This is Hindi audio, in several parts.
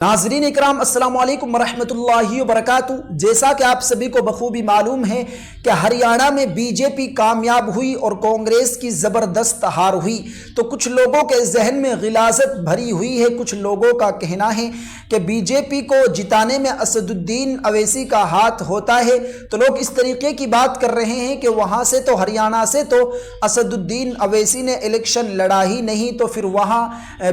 नाज़रीन इकराम अस्सलाम वालेकुम रहमतुल्लाहि व बरकातुहू। जैसा कि आप सभी को बखूबी मालूम है कि हरियाणा में बीजेपी कामयाब हुई और कांग्रेस की ज़बरदस्त हार हुई, तो कुछ लोगों के जहन में गिलाज़त भरी हुई है। कुछ लोगों का कहना है कि बीजेपी को जिताने में असदुद्दीन अवैसी का हाथ होता है। तो लोग इस तरीके की बात कर रहे हैं कि वहाँ से तो हरियाणा से तो असदुद्दीन अवैसी ने इलेक्शन लड़ा ही नहीं, तो फिर वहाँ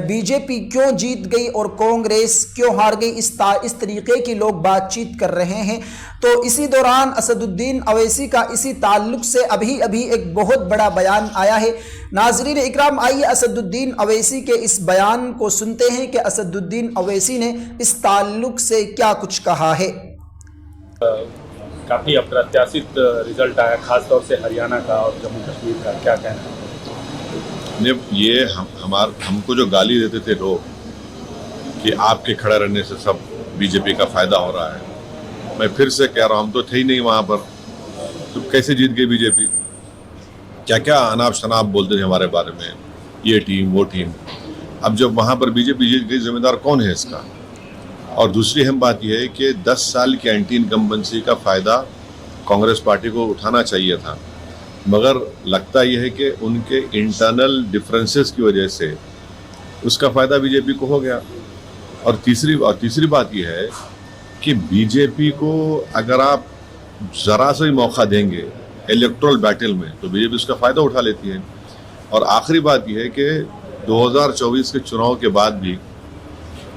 बीजेपी क्यों जीत गई और कांग्रेस क्यों हार गई। इस तरीके की लोग बातचीत कर रहे हैं। तो इसी दौरान असदुद्दीन अवैसी का इसी ताल्लुक से अभी अभी एक बहुत बड़ा बयान आया है। नाज़रीन इकराम, आइए असदुद्दीन अवैसी के इस बयान को सुनते हैं कि असदुद्दीन अवैसी ने इस ताल्लुक से क्या कुछ कहा है। काफ़ी अप्रत्याशित रिजल्ट आया, खासतौर से हरियाणा का और जम्मू कश्मीर का, क्या कहना है? ये हमको जो गाली देते थे लोग कि आपके खड़े रहने से सब बीजेपी का फायदा हो रहा है, मैं फिर से कह रहा हूँ, हम तो थे ही नहीं वहाँ पर, तो कैसे जीत गई बीजेपी? क्या क्या अनाप शनाप बोलते थे हमारे बारे में, ये टीम वो टीम। अब जब वहाँ पर बीजेपी जीत गई, जिम्मेदार कौन है इसका? और दूसरी अहम बात यह है कि 10 साल की एंटी इनकम्बेंसी का फ़ायदा कांग्रेस पार्टी को उठाना चाहिए था, मगर लगता यह है कि उनके इंटरनल डिफरेंसेस की वजह से उसका फ़ायदा बीजेपी को हो गया। और तीसरी बात यह है कि बीजेपी को अगर आप ज़रा सा ही मौका देंगे इलेक्टोरल बैटल में, तो बीजेपी उसका फ़ायदा उठा लेती है। और आखिरी बात यह है कि 2024 के चुनाव के बाद भी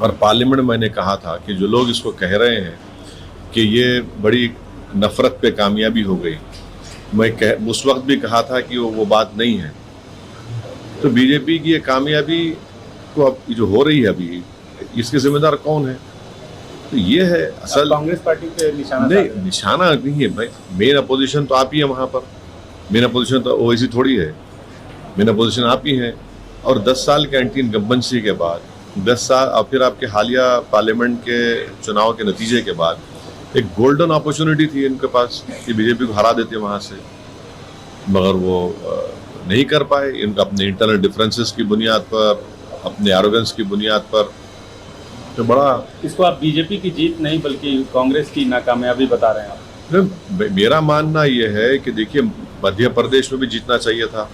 और पार्लियामेंट में मैंने कहा था कि जो लोग इसको कह रहे हैं कि ये बड़ी नफ़रत पे कामयाबी हो गई, मैं उस वक्त भी कहा था कि वो बात नहीं है। तो बीजेपी की ये कामयाबी को अब जो हो रही है अभी, इसके जिम्मेदार कौन है? तो ये है असल कांग्रेस पार्टी पे निशाना नहीं, निशाना नहीं है भाई। मेन अपोजिशन तो आप ही है वहाँ पर, मेन अपोजिशन तो ओवैसी थोड़ी है, मेन अपोजिशन आप ही हैं। और 10 साल के एंटी इनकम्बेंसी के बाद 10 साल और फिर आपके हालिया पार्लियामेंट के चुनाव के नतीजे के बाद एक गोल्डन अपॉर्चुनिटी थी इनके पास कि बीजेपी को हरा देते वहाँ से, मगर वो नहीं कर पाए। इनका अपने इंटरनल डिफरेंसेस की बुनियाद पर, अपने एरोगेंस की बुनियाद पर, तो बड़ा इसको आप बीजेपी की जीत नहीं बल्कि कांग्रेस की नाकामयाबी बता रहे हैं आप? मेरा मानना यह है कि देखिए, मध्य प्रदेश में भी जीतना चाहिए था,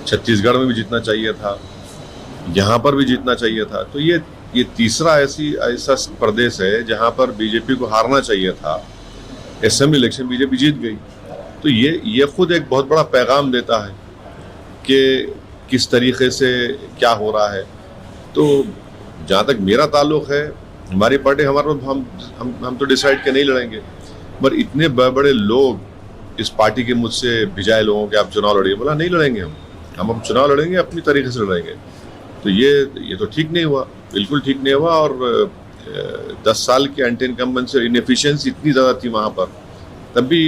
छत्तीसगढ़ में भी जीतना चाहिए था, यहाँ पर भी जीतना चाहिए था। तो ये तीसरा ऐसा प्रदेश है जहाँ पर बीजेपी को हारना चाहिए था। असेंबली इलेक्शन बीजेपी जीत गई, तो ये खुद एक बहुत बड़ा पैगाम देता है कि किस तरीके से क्या हो रहा है। तो जहाँ तक मेरा ताल्लुक़ है, हमारी पार्टी हम तो डिसाइड के नहीं लड़ेंगे, पर इतने बड़े लोग इस पार्टी के मुझसे भिजाए लोगों के आप चुनाव लड़िए, बोला नहीं लड़ेंगे हम अब चुनाव लड़ेंगे अपनी तरीके से लड़ेंगे। तो ये तो ठीक नहीं हुआ, बिल्कुल ठीक नहीं हुआ। और 10 साल की एंटी इनकम्बेंसी इनएफिशिएंसी इतनी ज़्यादा थी वहाँ पर, तब भी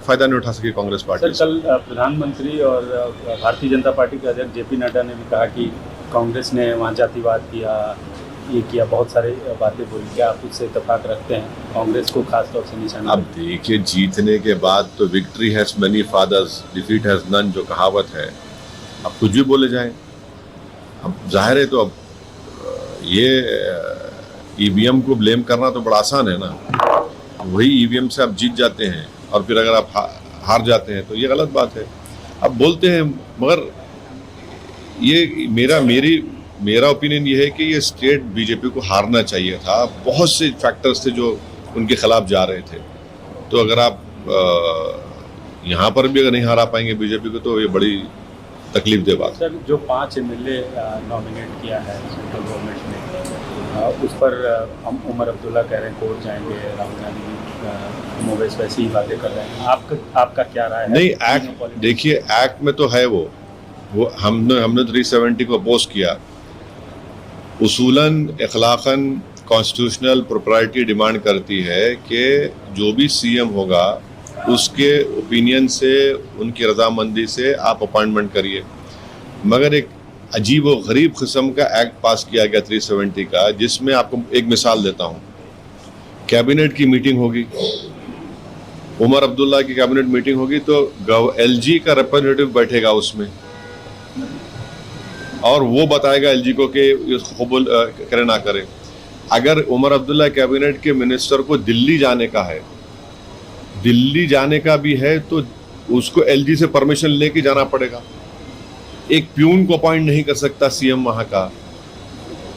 फ़ायदा नहीं उठा सकी कांग्रेस पार्टी। सर, कल प्रधानमंत्री और भारतीय जनता पार्टी के अध्यक्ष JP नड्डा ने भी कहा कि कांग्रेस ने वहाँ जातिवाद किया, ये किया, बहुत सारे बातें बोली। क्या आप उससे इत्तेफाक रखते हैं, कांग्रेस को खासतौर से निशाना? अब देखिए, जीतने के बाद तो victory has many fathers, defeat has none, जो कहावत है, अब कुछ भी बोले जाएं। अब जाहिर है, तो अब ये EVM को ब्लेम करना तो बड़ा आसान है ना। वही EVM से आप जीत जाते हैं और फिर अगर आप हार जाते हैं तो ये गलत बात है। अब बोलते हैं, मगर ये मेरा ओपिनियन ये है कि ये स्टेट बीजेपी को हारना चाहिए था। बहुत से फैक्टर्स थे जो उनके खिलाफ जा रहे थे। तो अगर आप यहाँ पर भी अगर नहीं हरा पाएंगे बीजेपी को, तो ये बड़ी तकलीफ दे बात। सर, जो 5 MLA नॉमिनेट किया है सेंट्रल गवर्नमेंट ने, उस पर हम उमर अब्दुल्ला कह रहे हैं कोर्ट जाएंगे, राहुल गांधी मोवेश वैसी ही बातें कर रहे हैं। आपका क्या राय है? नहीं, एक्ट देखिए, एक्ट में तो है वो हमने 370 को अपोज किया। उसूलन अखलाकन कॉन्स्टिट्यूशनल प्रोप्राइटी डिमांड करती है कि जो भी CM होगा उसके ओपिनियन से, उनकी रजामंदी से आप अपॉइंटमेंट करिए। मगर एक अजीब व गरीब किस्म का एक्ट पास किया गया 370 का, जिसमें आपको एक मिसाल देता हूँ। कैबिनेट की मीटिंग होगी, उमर अब्दुल्ला की कैबिनेट मीटिंग होगी, तो LG का रिप्रेजेंटेटिव बैठेगा उसमें और वो बताएगा LG को कि इसको कबूल करे ना करे। अगर उमर अब्दुल्ला कैबिनेट के मिनिस्टर को दिल्ली जाने का है, दिल्ली जाने का भी है तो उसको एलजी से परमिशन लेके जाना पड़ेगा। एक प्यून को अपॉइंट नहीं कर सकता सीएम वहां का।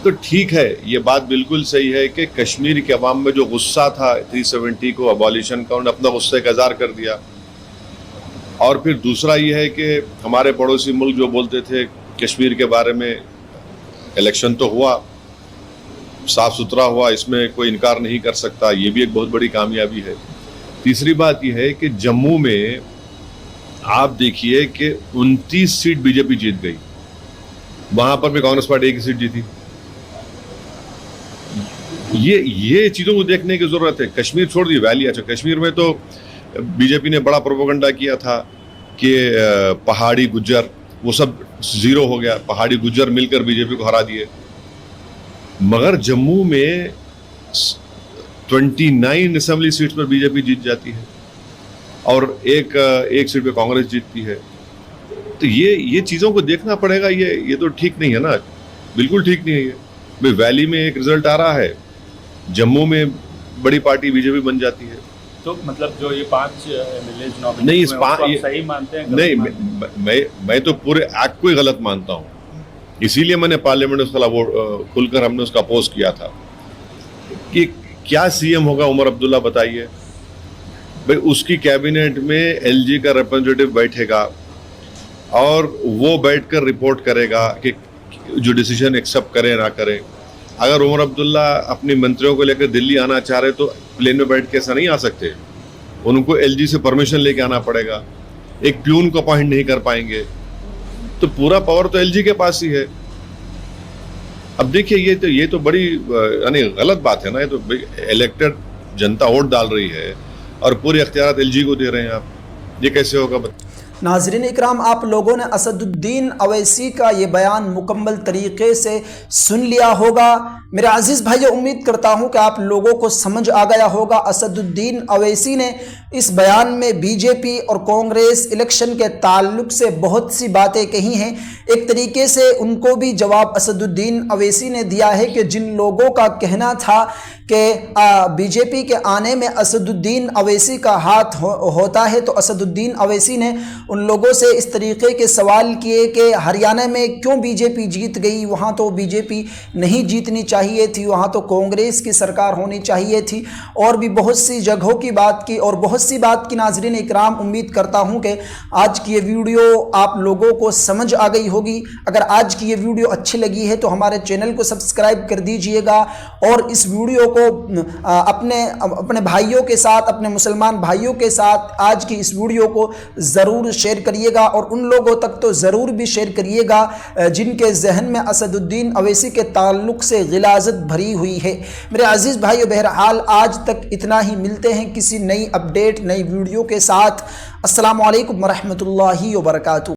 तो ठीक है, ये बात बिल्कुल सही है कि कश्मीर के अवाम में जो गुस्सा था 370 को अबॉलिशन का, उन्होंने अपना गुस्से का इज़हार कर दिया। और फिर दूसरा ये है कि हमारे पड़ोसी मुल्क जो बोलते थे कश्मीर के बारे में, इलेक्शन तो हुआ, साफ सुथरा हुआ, इसमें कोई इनकार नहीं कर सकता, ये भी एक बहुत बड़ी कामयाबी है। तीसरी बात यह है कि जम्मू में आप देखिए कि 29 सीट बीजेपी जीत गई, वहां पर भी कांग्रेस पार्टी एक ही सीट जीती। ये चीजों को देखने की जरूरत है। कश्मीर छोड़ दी, वैली, अच्छा कश्मीर में तो बीजेपी ने बड़ा प्रोपेगेंडा किया था कि पहाड़ी गुज्जर, वो सब जीरो हो गया, पहाड़ी गुज्जर मिलकर बीजेपी को हरा दिए। मगर जम्मू में 29 असेंबली सीट्स पर बीजेपी जीत जाती है और एक सीट पे कांग्रेस जीतती है। तो ये चीज़ों को देखना पड़ेगा। ये तो ठीक नहीं है ना, बिल्कुल ठीक नहीं है ये। भाई वैली में एक रिजल्ट आ रहा है, जम्मू में बड़ी पार्टी बीजेपी बन जाती है। तो मतलब जो ये 5 एमएलए चुनाव नहीं, इस सही मानते हैं? नहीं, मैं तो पूरे एक्ट को ही गलत मानता हूँ। इसीलिए मैंने पार्लियामेंट में उसका वो खुलकर हमने उसका अपोज किया था कि क्या सीएम होगा उमर अब्दुल्ला, बताइए भाई। उसकी कैबिनेट में एलजी का रिप्रेजेंटेटिव बैठेगा और वो बैठकर रिपोर्ट करेगा कि जो डिसीजन एक्सेप्ट करे ना करे। अगर उमर अब्दुल्ला अपने मंत्रियों को लेकर दिल्ली आना चाह रहे तो प्लेन में बैठ के ऐसा नहीं आ सकते, उनको एलजी से परमिशन लेके आना पड़ेगा। एक प्यून को अपॉइंट नहीं कर पाएंगे, तो पूरा पावर तो एलजी के पास ही है। अब देखिए ये तो बड़ी यानी गलत बात है ना। ये तो इलेक्टेड जनता वोट डाल रही है और पूरे अख्तियार एलजी को दे रहे हैं आप, ये कैसे होगा? नाज़रीन इकराम, आप लोगों ने असदुद्दीन अवैसी का ये बयान मुकम्मल तरीके से सुन लिया होगा। मेरे अजीज़ भाई, उम्मीद करता हूँ कि आप लोगों को समझ आ गया होगा। असदुद्दीन अवैसी ने इस बयान में बीजेपी और कांग्रेस इलेक्शन के ताल्लुक से बहुत सी बातें कही हैं। एक तरीके से उनको भी जवाब असदुद्दीन अवैसी ने दिया है कि जिन लोगों का कहना था कि बीजेपी के आने में असदुद्दीन अवैसी का हाथ होता है, तो असदुद्दीन अवैसी ने उन लोगों से इस तरीके के सवाल किए कि हरियाणा में क्यों बीजेपी जीत गई, वहाँ तो बीजेपी नहीं जीतनी चाहिए थी, वहाँ तो कांग्रेस की सरकार होनी चाहिए थी। और भी बहुत सी जगहों की बात की और बहुत सी बात की। नाज़रीन इकराम, उम्मीद करता हूँ कि आज की ये वीडियो आप लोगों को समझ आ गई होगी। अगर आज की ये वीडियो अच्छी लगी है तो हमारे चैनल को सब्सक्राइब कर दीजिएगा और इस वीडियो को अपने भाइयों के साथ, अपने मुसलमान भाइयों के साथ आज की इस वीडियो को ज़रूर शेयर करिएगा और उन लोगों तक तो ज़रूर भी शेयर करिएगा जिनके जहन में असदुद्दीन अवैसी के ताल्लुक से गिलाज़त भरी हुई है। मेरे अजीज़ भाइयों, बहरहाल आज तक इतना ही। मिलते हैं किसी नई अपडेट, नई वीडियो के साथ। अस्सलामु अलैकुम वरहमतुल्लाहि वबरकातुहू।